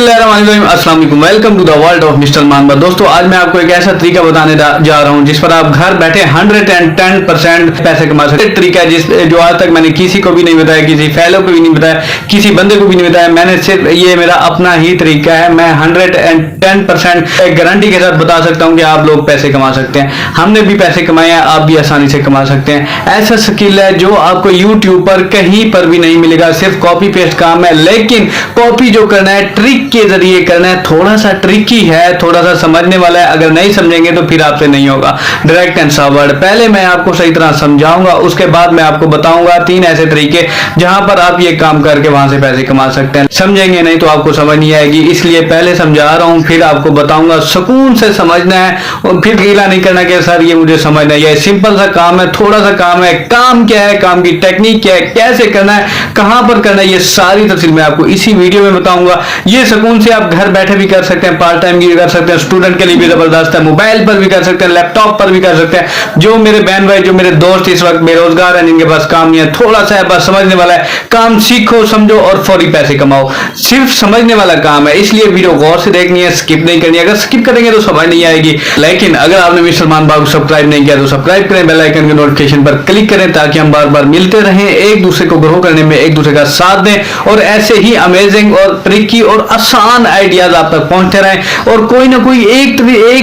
अस्सलाम वालेकुम, welcome to the world of mister Manava. दोस्तों, आज मैं आपको एक ऐसा तरीका बताने जा रहा हूं जिस पर आप घर बैठे 110% पैसे कमा सकते हैं। तरीका है जो आज तक मैंने किसी को भी नहीं बताया, किसी फेलो को भी नहीं बताया, किसी बंदे को भी नहीं बताया। मैंने सिर्फ ये मेरा अपना ही तरीका है। मैं 110% गारंटी के साथ बता सकता हूं कि आप लोग पैसे कमा सकते हैं। हमने भी पैसे कमाए हैं, आप भी आसानी से कमा सकते हैं। ऐसा स्किल है जो आपको यूट्यूब पर कहीं पर भी नहीं मिलेगा। सिर्फ कॉपी पेस्ट काम है, लेकिन कॉपी जो करना है ट्रिक के जरिए करना है। थोड़ा सा ट्रिकी है, थोड़ा सा समझने वाला है। अगर नहीं समझेंगे तो फिर आपसे नहीं होगा। Direct and forward. पहले मैं आपको सही तरह समझाऊंगा, उसके बाद मैं आपको बताऊंगा 3 ऐसे तरीके जहां पर आप ये काम करके वहां से पैसे कमा सकते हैं। समझेंगे नहीं तो आपको समझ नहीं आएगी, इसलिए पहले समझा रहा हूं, फिर आपको बताऊंगा। सुकून से समझना है और फिर गीला नहीं करना कि सर ये मुझे समझना है। ये सिंपल सा काम है, थोड़ा सा काम है। काम क्या है, काम की टेक्निक क्या है, कैसे करना है, कहां पर करना है, ये सारी तफसील मैं आपको इसी वीडियो में बताऊंगा। ये सुकून से आप घर बैठे भी कर सकते हैं, पार्ट टाइम भी कर सकते हैं, स्टूडेंट के लिए भी जबरदस्त है। मोबाइल पर भी कर सकते हैं, लैपटॉप पर भी कर सकते हैं। जो मेरे बहन भाई, जो मेरे दोस्त इस वक्त बेरोजगार हैं, जिनके पास काम नहीं है, थोड़ा सा है बस समझने वाला है, काम सीखो, समझो और फौरी पैसे कमाओ। सिर्फ समझने वाला काम है, इसलिए वीडियो गौर से देखनी है, स्किप नहीं करनी है। अगर स्किप करेंगे तो समझ नहीं आएगी। लेकिन अगर आपने मिस्टर मानवा को सब्सक्राइब नहीं किया तो सब्सक्राइब करें, बेल आइकन के नोटिफिकेशन पर क्लिक करें, ताकि हम बार बार मिलते रहें, एक दूसरे को ग्रो करने में एक दूसरे का साथ दें और ऐसे ही अमेजिंग और ट्रिकी और आसान आइडियाज आप तक पहुंचते रहें। और कोई ना कोई एक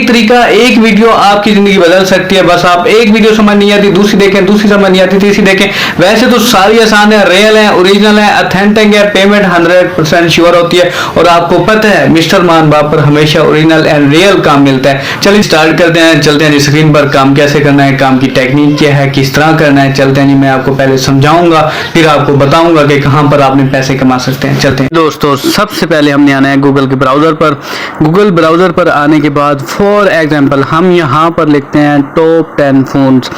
तरीका, एक वीडियो आपकी जिंदगी बदल सकती है। बस आप एक वीडियो समझ नहीं आती, दूसरी देखें, दूसरी समझ नहीं आती, तीसरी देखें। वैसे तो सारी आसान है, रियल है, ओरिजिनल है, ऑथेंटिक है, पेमेंट 100% श्योर होती है। और आपको पता है मिस्टर मानवा पर हमेशा ओरिजिनल एंड रियल काम मिलता है। चलिए स्टार्ट करते हैं, चलते हैं स्क्रीन पर। काम कैसे करना है, काम की टेक्निक क्या है, किस तरह करना है, चलते हैं। मैं आपको पहले समझाऊंगा, फिर आपको बताऊंगा कि कहां पर आपने पैसे कमा सकते हैं। चलते हैं दोस्तों, सबसे पहले हमने आना है गूगल के ब्राउजर पर। गूगल ब्राउजर पर आने के बाद फॉर एग्जांपल हम यहां पर लिखते हैं टॉप 10 फोन्स।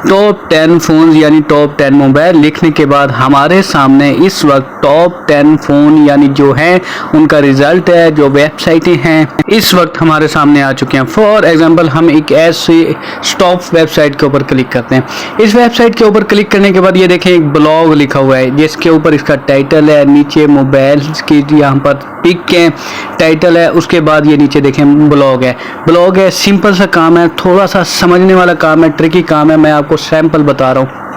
टॉप 10 फोन्स यानी टॉप 10 मोबाइल लिखने के बाद हमारे सामने इस वक्त टॉप 10 फोन यानी जो है उनका रिजल्ट है, जो वेबसाइटें हैं इस वक्त हमारे सामने आ चुके हैं। फॉर एग्जांपल हम एक ऐसी टॉप वेबसाइट के ऊपर क्लिक करते हैं। इस वेबसाइट के ऊपर क्लिक करने के बाद ये देखें एक ब्लॉग लिखा हुआ है, जिसके ऊपर इसका टाइटल है, नीचे मोबाइल की यहाँ पर पिक है, टाइटल है, उसके बाद ये नीचे देखें ब्लॉग है। ब्लॉग है, सिंपल सा काम है, थोड़ा सा समझने वाला काम है, ट्रिकी काम है। मैं आपको सैंपल बता रहा हूँ।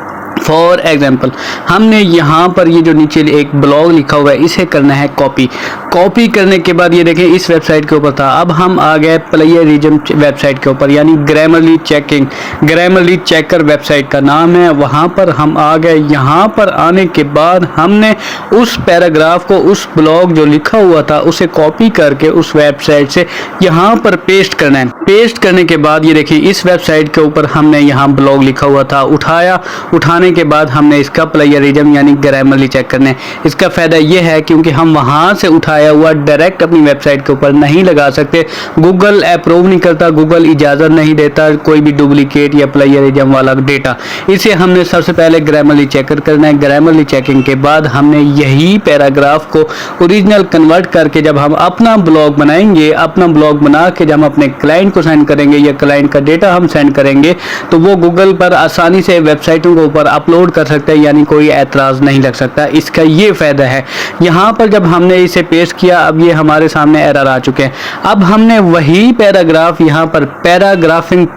फॉर एग्जाम्पल हमने यहाँ पर ये जो नीचे एक ब्लॉग लिखा हुआ है, इसे करना है कॉपी। कॉपी करने के बाद ये देखें इस वेबसाइट के ऊपर था। अब हम आ गए प्लेयरिज्म वेबसाइट के ऊपर, यानी Grammarly checking, Grammarly checker website का नाम है। वहाँ पर हम आ गए। यहाँ पर आने के बाद हमने उस पैराग्राफ को, उस ब्लॉग जो लिखा हुआ था, उसे कॉपी करके उस वेबसाइट से यहाँ पर पेस्ट करना है। पेस्ट करने के बाद ये देखिए इस वेबसाइट के ऊपर हमने यहाँ ब्लॉग लिखा हुआ था, उठाया। उठाने के बाद हमने इसका प्लेयरिज्म यानी ग्रामरली चेक करना है। इसका फायदा यह है क्योंकि हम वहां से उठाया हुआ डायरेक्ट अपनी वेबसाइट के ऊपर नहीं लगा सकते। गूगल अप्रूव नहीं करता, गूगल इजाजत नहीं देता कोई भी डुप्लीकेट या प्लेयरिज्म वाला डेटा। इसे हमने सबसे पहले ग्रामरली चेकर करना है। ग्रामरली चेकिंग के बाद हमने यही पैराग्राफ को ओरिजिनल कन्वर्ट करके जब हम अपना ब्लॉग बनाएंगे, अपना ब्लॉग बना के जब हम अपने क्लाइंट को सेंड करेंगे या क्लाइंट का डेटा हम सेंड करेंगे, तो वो गूगल पर आसानी से वेबसाइटों के ऊपर अपलोड कर सकते हैं, यानी कोई एतराज नहीं लग सकता। इसका ये फायदा है। यहाँ पर जब हमने इसे पेस्ट किया, अब ये हमारे सामने एरर आ चुके हैं। अब हमने वही पैराग्राफ यहाँ पर पैराग्राफिंग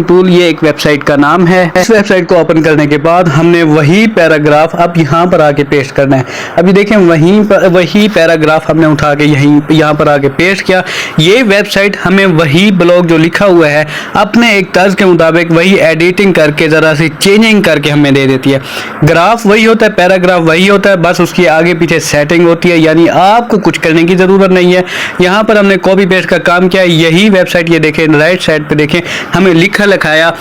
टूल ये एक वेबसाइट का नाम है। इस वेबसाइट को ओपन करने के बाद हमने वही पैराग्राफ अब यहाँ पर आके पेस्ट करना है। अभी देखें वही पैराग्राफ हमने उठा के यहाँ पर आके पेस्ट किया। ये वेबसाइट हमें वही ब्लॉग जो लिखा हुआ है अपने एक तर्ज के मुताबिक वही एडिटिंग करके जरा सी चेंजिंग करके हमें दे देती है। ग्राफ वही होता है, पैराग्राफ वही होता है, बस उसकी आगे पीछे सेटिंग होती है, यानी आपको कुछ करने की जरूरत नहीं है। यहाँ पर हमने कॉपी पेस्ट का काम किया। यही वेबसाइट ये देखें राइट साइड पे देखें हमें लिखाया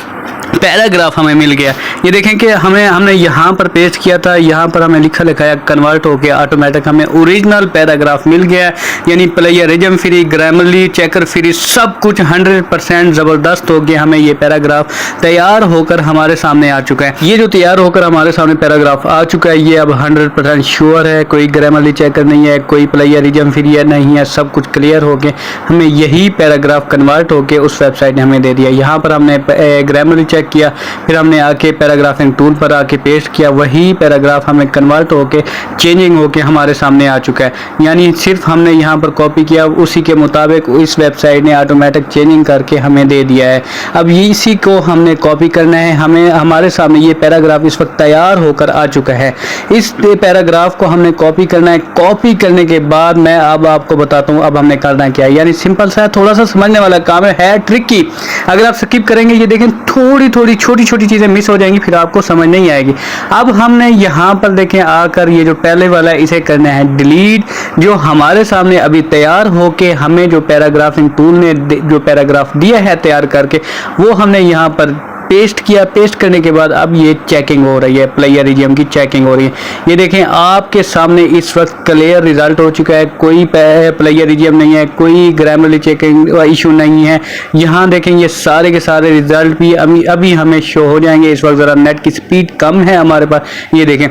पैराग्राफ हमें मिल गया। ये देखें कि हमने यहाँ पर पेस्ट किया था, यहाँ पर हमें लिखाया कन्वर्ट हो गया ऑटोमेटिक, हमें ओरिजिनल पैराग्राफ मिल गया। यानी plagiarism free, Grammarly checker free, सब कुछ 100% ज़बरदस्त हो गया। हमें ये पैराग्राफ तैयार होकर हमारे सामने आ चुका है। ये जो तैयार होकर हमारे सामने पैराग्राफ आ चुका है, ये अब 100% श्योर है, कोई ग्रामरली चेकर नहीं है, कोई प्लेयरिज्म फ्री है नहीं है, सब कुछ क्लियर हो गया। हमें यही पैराग्राफ कन्वर्ट होकर उस वेबसाइट ने हमें दे दिया। यहाँ पर हमने ग्रामरली चेक किया, फिर हमने आके पैराग्राफिंग टूल पर आके पेस्ट किया, वही पैराग्राफ हमें कन्वर्ट होके चेंजिंग होके हमारे सामने आ चुका है। यानी सिर्फ हमने यहाँ पर कॉपी किया, उसी के मुताबिक इस वेबसाइट ने ऑटोमेटिक चेंजिंग करके हमें दे दिया है। अब इसी को हमने कॉपी करना है, हमें हमारे सामने ये पैराग्राफ इस वक्त तैयार होकर आ चुका है। इस पैराग्राफ को हमने कॉपी करना है। कॉपी करने के बाद मैं अब आपको बताता हूँ अब हमने करना क्या है। यानी सिंपल सा, थोड़ा सा समझने वाला काम है ट्रिकी। अगर आप स्किप करेंगे, ये देखें थोड़ी थोड़ी छोटी छोटी चीजें मिस हो जाएंगी, फिर आपको समझ नहीं आएगी। अब हमने यहाँ पर देखें आकर ये जो पहले वाला है इसे करना है डिलीट। जो हमारे सामने अभी तैयार होके हमें जो पैराग्राफिंग टूल ने जो पैराग्राफ दिया है तैयार करके, वो हमने यहाँ पर पेस्ट किया। पेस्ट करने के बाद अब ये चेकिंग हो रही है, प्लेगरिज्म की चेकिंग हो रही है। ये देखें आपके सामने इस वक्त क्लियर रिजल्ट हो चुका है, कोई प्लेगरिज्म नहीं है, कोई ग्रामरली चेकिंग इशू नहीं है। यहाँ देखें ये सारे के सारे रिजल्ट भी अभी हमें शो हो जाएंगे। इस वक्त ज़रा नेट की स्पीड कम है हमारे पास। ये देखें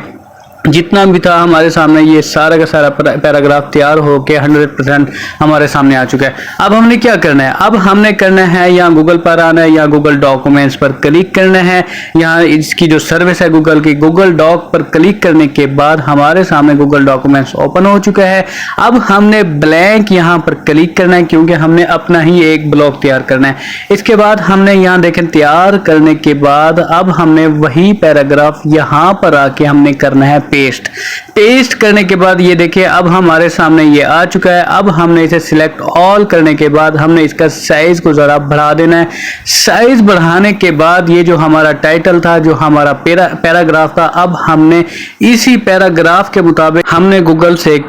जितना भी था हमारे सामने ये सारा का सारा पैराग्राफ तैयार होके 100% हमारे सामने आ चुका है। अब हमने क्या करना है, अब हमने करना है यहाँ गूगल पर आना है, यहाँ गूगल डॉक्यूमेंट्स पर क्लिक करना है। यहाँ इसकी जो सर्विस है गूगल की, गूगल डॉक पर क्लिक करने के बाद हमारे सामने गूगल डॉक्यूमेंट्स ओपन हो चुका है। अब हमने ब्लैंक यहाँ पर क्लिक करना है, क्योंकि हमने अपना ही एक ब्लॉक तैयार करना है। इसके बाद हमने यहाँ देखें तैयार करने के बाद अब हमने वही पैराग्राफ यहाँ पर आके हमने करना है पेस्ट करने के बाद ये देखिए अब हमारे सामने ये आ चुका है। अब हमने इसे सिलेक्ट ऑल करने के बाद हमने इसका साइज को जरा बढ़ा देना है। साइज बढ़ाने के बाद ये जो हमारा टाइटल था, जो हमारा पैराग्राफ था, अब हमने इसी पैराग्राफ के मुताबिक हमने गूगल से एक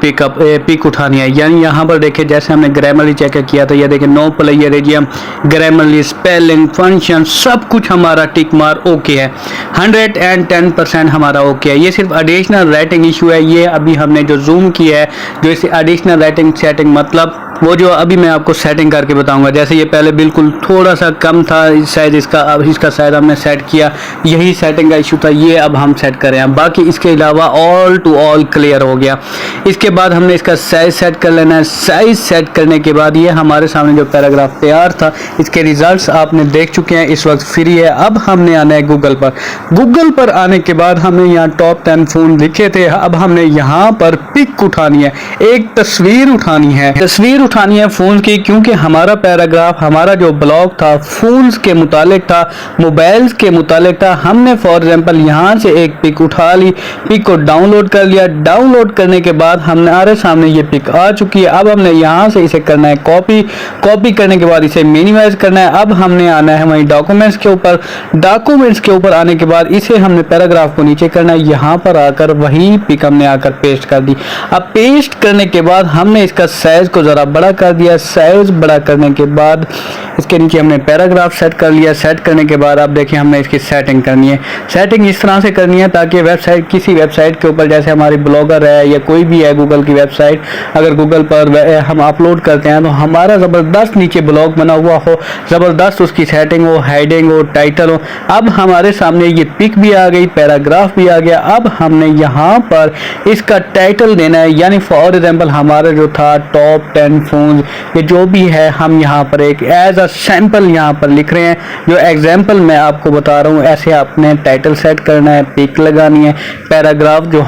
पिक उठानी है। यानी यहाँ पर देखिए जैसे हमने ग्रामरली चेक किया था, ये देखिए no plagiarism, Grammarly, spelling, function सब कुछ हमारा टिक मार ओके है, 110% हमारा ओके है। ये सिर्फ एडिशनल राइटिंग इशू है। ये अभी हमने जो जूम किया है, जो इसे एडिशनल राइटिंग सेटिंग मतलब वो जो अभी मैं आपको सेटिंग करके बताऊंगा। जैसे ये पहले बिल्कुल थोड़ा सा कम था शायद इसका, अब इसका शायद हमने सेट किया, यही सेटिंग का इशू था, ये अब हम सेट करें हैं। बाकी इसके अलावा ऑल टू ऑल क्लियर हो गया। इसके बाद हमने इसका साइज सेट कर लेना है। साइज सेट करने के बाद ये हमारे सामने जो पैराग्राफ तैयार था, इसके रिजल्ट्स आपने देख चुके हैं, इस वक्त फ्री है। अब हमने आना है गूगल पर। गूगल पर आने के बाद हमने यहाँ टॉप 10 फोन लिखे थे, अब हमने यहाँ पर पिक उठानी है, एक तस्वीर उठानी है। तस्वीर उठानी है फोन की, क्योंकि हमारा पैराग्राफ, हमारा जो ब्लॉग था फोन्स के मुतालिक था, मोबाइल्स के मुतालिक था। हमने फॉर एग्जांपल यहाँ से एक पिक उठा ली, पिक को डाउनलोड कर लिया। डाउनलोड करने के बाद हमारे सामने ये पिक आ चुकी है। अब हमने यहाँ से इसे करना है कॉपी। कॉपी करने के बाद इसे मिनिमाइज करना है। अब हमने आना है वहीं डॉक्यूमेंट्स के ऊपर। डॉक्यूमेंट्स के ऊपर आने के बाद इसे हमने पैराग्राफ को नीचे करना है। यहाँ पर आकर वही पिक हमने आकर पेस्ट कर दी। अब पेस्ट करने के बाद हमने इसका साइज को जरा बड़ा कर दिया। साइज बड़ा करने के बाद इसके नीचे हमने पैराग्राफ सेट कर लिया। सेट करने के बाद अब देखिए हमने इसकी सेटिंग करनी है। सेटिंग इस तरह से करनी है ताकि वेबसाइट, किसी वेबसाइट के ऊपर जैसे हमारी ब्लॉगर है या कोई भी है गूगल की वेबसाइट, अगर गूगल पर हम अपलोड करते हैं तो हमारा ज़बरदस्त नीचे ब्लॉग बना हुआ हो, ज़बरदस्त उसकी सेटिंग हो, हेडिंग हो, टाइटल हो। अब हमारे सामने ये पिक भी आ गई, पैराग्राफ भी आ गया। अब हमने यहाँ पर इसका टाइटल देना है। यानी फॉर एग्जाम्पल हमारा जो था टॉप 10 फोन, ये जो भी है हम यहाँ पर एक एज अ सैंपल यहाँ पर लिख रहे हैं। जो एग्जाम्पल मैं आपको बता रहा हूँ, ऐसे आपने टाइटल सेट करना है, पिक लगानी है, पैराग्राफ जो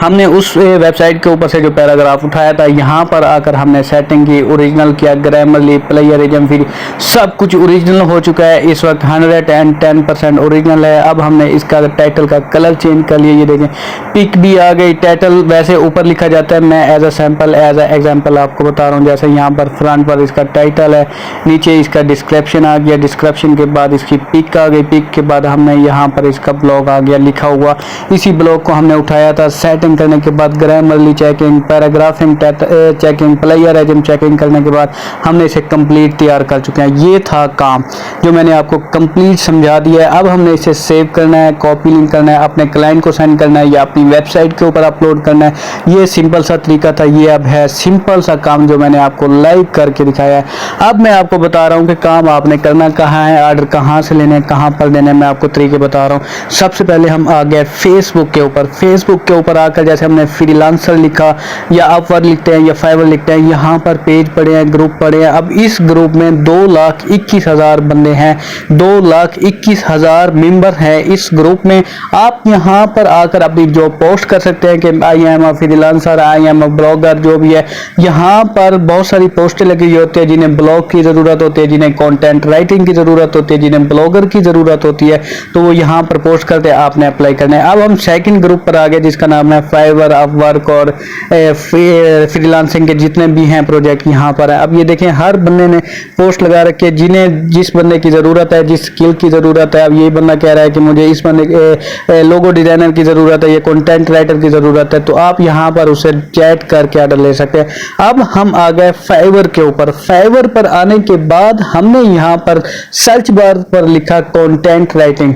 हमने उस वेबसाइट के ऊपर से जो पैराग्राफ उठाया था यहाँ पर आकर हमने सेटिंग की, ओरिजिनल किया, ग्रामरली, प्लेगरिज्म फ्री, सब कुछ ओरिजिनल हो चुका है। इस वक्त 110% ओरिजिनल है। अब हमने इसका टाइटल का कलर चेंज कर लिया। ये देखें पिक भी आ गई। टाइटल वैसे ऊपर लिखा जाता है, मैं as a sample, as a example आपको बता रहा हूँ। जैसे यहाँ पर फ्रंट पर इसका टाइटल है, नीचे इसका डिस्क्रिप्शन आ गया, डिस्क्रिप्शन के बाद इसकी पिक आ गई, पिक के बाद हमने यहाँ पर इसका ब्लॉग आ गया लिखा हुआ। इसी ब्लॉग को हमने उठाया था। सेटिंग करने के बाद Grammarly checking, paragraphing checking, plagiarism checking करने के बाद हमने इसे कंप्लीट तैयार कर चुके हैं। ये था काम जो मैंने आपको कंप्लीट समझा दिया है। अब हमने इसे सेव करना है, कॉपी लिंक करना है, अपने क्लाइंट को सेंड करना है। या अपनी वेबसाइट के ऊपर अपलोड करना है। ये सिंपल सा तरीका था, ये अब है सिंपल सा काम जो मैंने आपको लाइव करके दिखाया है। अब मैं आपको बता रहा हूँ कि काम आपने करना कहाँ है, ऑर्डर कहाँ से लेने, कहाँ पर लेने, मैं आपको तरीके बता रहा हूँ। सबसे पहले हम आ गए फेसबुक के ऊपर। फेसबुक के ऊपर आकर जैसे हमने फ्रीलांसर लिखा या अपवर्क लिखते हैं या फाइवर लिखते हैं, यहाँ पर पेज पड़े हैं, ग्रुप पड़े हैं। अब इस ग्रुप में 2,21,000 बंदे हैं, 2,21,000 मेंबर हैं इस ग्रुप में। आप यहाँ पर आकर अपनी जॉब पोस्ट कर सकते हैं कि I am a freelancer, I am a blogger, जो भी है। यहाँ पर बहुत सारी पोस्टें लगी हुई होती है, जिन्हें ब्लॉग की ज़रूरत होती है, जिन्हें कंटेंट राइटिंग की ज़रूरत होती है, जिन्हें ब्लॉगर की ज़रूरत होती है, तो वो यहाँ पर पोस्ट करते हैं, आपने अप्लाई करना है। अब हम सेकंड ग्रुप पर आ गए जिसका नाम है फाइवर, अपवर्क और फ्रीलांसिंग के जितने भी हैं प्रोजेक्ट यहाँ पर है। अब ये देखें हर बंदे ने पोस्ट लगा रखी है, जिन्हें जिस बंदे की ज़रूरत है, जिस स्किल की ज़रूरत है। अब ये बंदा कह रहा है कि मुझे इस बंदे लोगो डिज़ाइनर की ज़रूरत है, ये कंटेंट राइटर की ज़रूरत है, तो आप यहाँ पर उसे चैट करके ऑर्डर ले सकते हैं। अब हम आ गए फाइवर के ऊपर। फाइवर पर आने के बाद हमने यहाँ पर सर्च बार पर लिखा कंटेंट राइटिंग।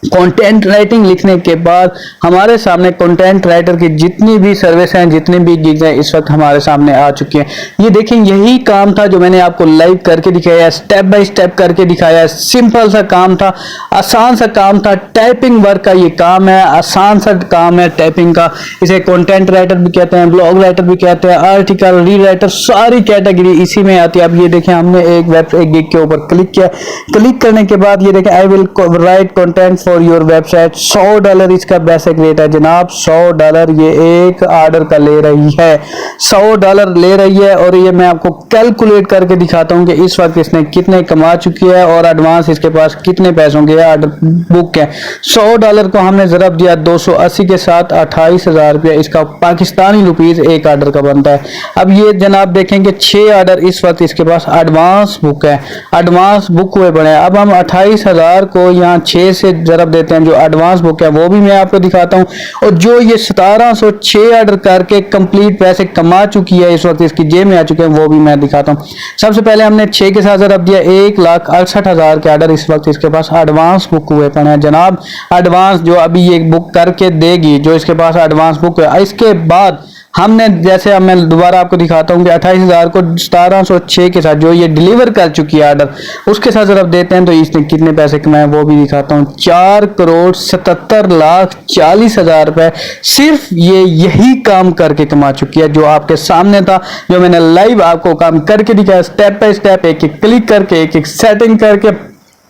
कंटेंट राइटिंग लिखने के बाद हमारे सामने कंटेंट राइटर की जितनी भी सर्विस हैं, जितने भी गिग्स हैं, इस वक्त हमारे सामने आ चुकी हैं। ये देखें, यही काम था जो मैंने आपको लाइव करके दिखाया है, स्टेप बाय स्टेप करके दिखाया है। सिंपल सा काम था, आसान सा काम था, टाइपिंग वर्क का ये काम है, आसान सा काम है टाइपिंग का। इसे कंटेंट राइटर भी कहते हैं, ब्लॉग राइटर भी कहते हैं, आर्टिकल री राइटर, सारी कैटेगरी इसी में आती है। अब ये देखें, हमने एक गिग के ऊपर क्लिक किया। क्लिक करने के बाद ये देखें, I will write content for your website. $100 इसका बेसिक रेट है जनाब, $100 ये एक ऑर्डर का ले रही है, $100 ले रही है। और ये मैं आपको कैलकुलेट करके दिखाता हूँ कि इस वक्त इसने कितने कमा चुकी है और एडवांस इसके पास कितने पैसों के ऑर्डर बुक है। $100 को हमने ज़रब दिया 280 के साथ 28,000 रुपया इसका पाकिस्तानी रुपीज़ एक ऑर्डर का बनता है। अब ये जनाब देखेंगे 6 ऑर्डर इस वक्त इसके पास एडवांस बुक है, एडवांस बुक हुए पड़े हैं। अब हम 28,000 को यहाँ 6 से ज़रब देते हैं, जो एडवांस बुक है वो भी मैं आपको दिखाता हूँ। और जो ये 1706 ऑर्डर करके कंप्लीट पैसे कमा चुकी है, इस वक्त इसकी जेब में आ चुके हैं, वो भी मैं दिखाता हूँ। सबसे पहले हमने 6 के साथ ज़रब दिया, 1,68,000 के ऑर्डर इस वक्त इसके पास एडवांस बुक हुए पड़े हैं जनाब। एडवांस जो अभी ये बुक करके देगी, जो इसके पास एडवांस बुक है, इसके बाद हमने जैसे अब मैं दोबारा आपको दिखाता हूँ कि 28,000 को 1706 के साथ जो ये डिलीवर कर चुकी है ऑर्डर, उसके साथ जब देते हैं तो इसने कितने पैसे कमाए वो भी दिखाता हूँ। 4,77,40,000 रुपए सिर्फ ये यही काम करके कमा चुकी है, जो आपके सामने था, जो मैंने लाइव आपको काम करके दिखाया, स्टेप बाय स्टेप, एक एक क्लिक करके, एक एक सेटिंग करके,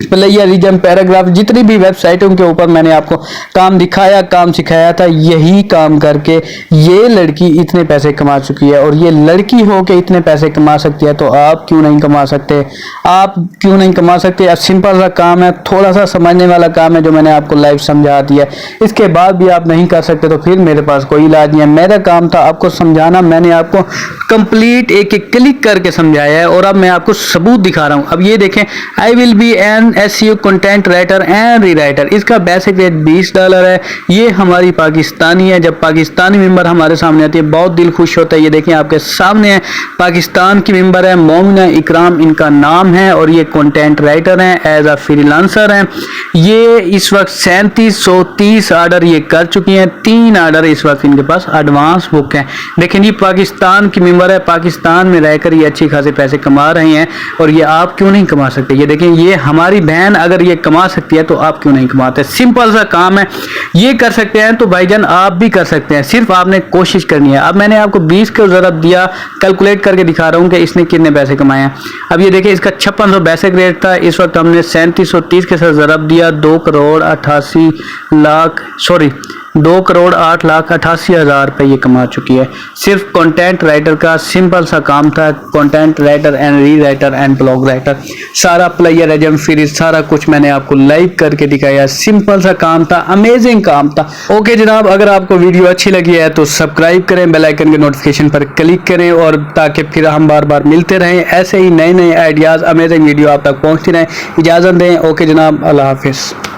प्लेजरिज्म, पैराग्राफ, जितनी भी वेबसाइटों के ऊपर मैंने आपको काम दिखाया, काम सिखाया था, यही काम करके ये लड़की इतने पैसे कमा चुकी है। और ये लड़की हो के इतने पैसे कमा सकती है, तो आप क्यों नहीं कमा सकते? आप क्यों नहीं कमा सकते? सिंपल सा काम है, थोड़ा सा समझने वाला काम है, जो मैंने आपको लाइव समझा दिया। इसके बाद भी आप नहीं कर सकते तो फिर मेरे पास कोई इलाज नहीं है। मेरा काम था आपको समझाना, मैंने आपको कंप्लीट एक एक क्लिक करके समझाया है और अब मैं आपको सबूत दिखा रहा हूँ। अब ये देखें, I will be an SEO content writer and rewriter, इसका बेसिक रेट $20 है। ये हमारी पाकिस्तानी है। जब पाकिस्तानी मेंबर हमारे सामने आती है बहुत दिल खुश होता है। ये देखें आपके सामने है, पाकिस्तान की मेंबर है, मोमिना इकराम इनका नाम है और ये कंटेंट राइटर हैं, एज अ फ्रीलांसर हैं। ये इस वक्त 3730 ऑर्डर ये कर चुकी हैं, 3 ऑर्डर इस वक्त इनके पास एडवांस बुक है। देखें ये पाकिस्तान की मेंबर है, पाकिस्तान में रहकर ये अच्छी खासे पैसे कमा रहे हैं और ये आप क्यों नहीं कमा सकते? ये देखें, ये हमारी बहन अगर ये कमा सकती है तो आप क्यों नहीं कमाते? सिंपल सा काम है, ये कर सकते हैं तो भाईजान आप भी कर सकते हैं, सिर्फ आपने कोशिश करनी है। अब मैंने आपको 20 को ज़रब दिया, कैलकुलेट करके दिखा रहा हूँ कि इसने कितने पैसे कमाए हैं। अब ये देखिए, इसका 5600 बेसिक रेट था, इस वक्त हमने 3730 के साथ ज़रब दिया, 2,08,88,000 रुपये ये कमा चुकी है। सिर्फ कंटेंट राइटर का सिंपल सा काम था, content writer and re writer and blog writer, सारा प्लेजरिज्म फ्रीज सारा कुछ मैंने आपको लाइव करके दिखाया। सिंपल सा काम था, अमेजिंग काम था। ओके जनाब, अगर आपको वीडियो अच्छी लगी है तो सब्सक्राइब करें, बेल आइकन के नोटिफिकेशन पर क्लिक करें, और ताकि फिर हम बार बार मिलते रहें, ऐसे ही नए नए आइडियाज़, अमेजिंग वीडियो आप तक पहुँचती रहें। इजाज़त दें। ओके जनाब, अल्लाह हाफिज़।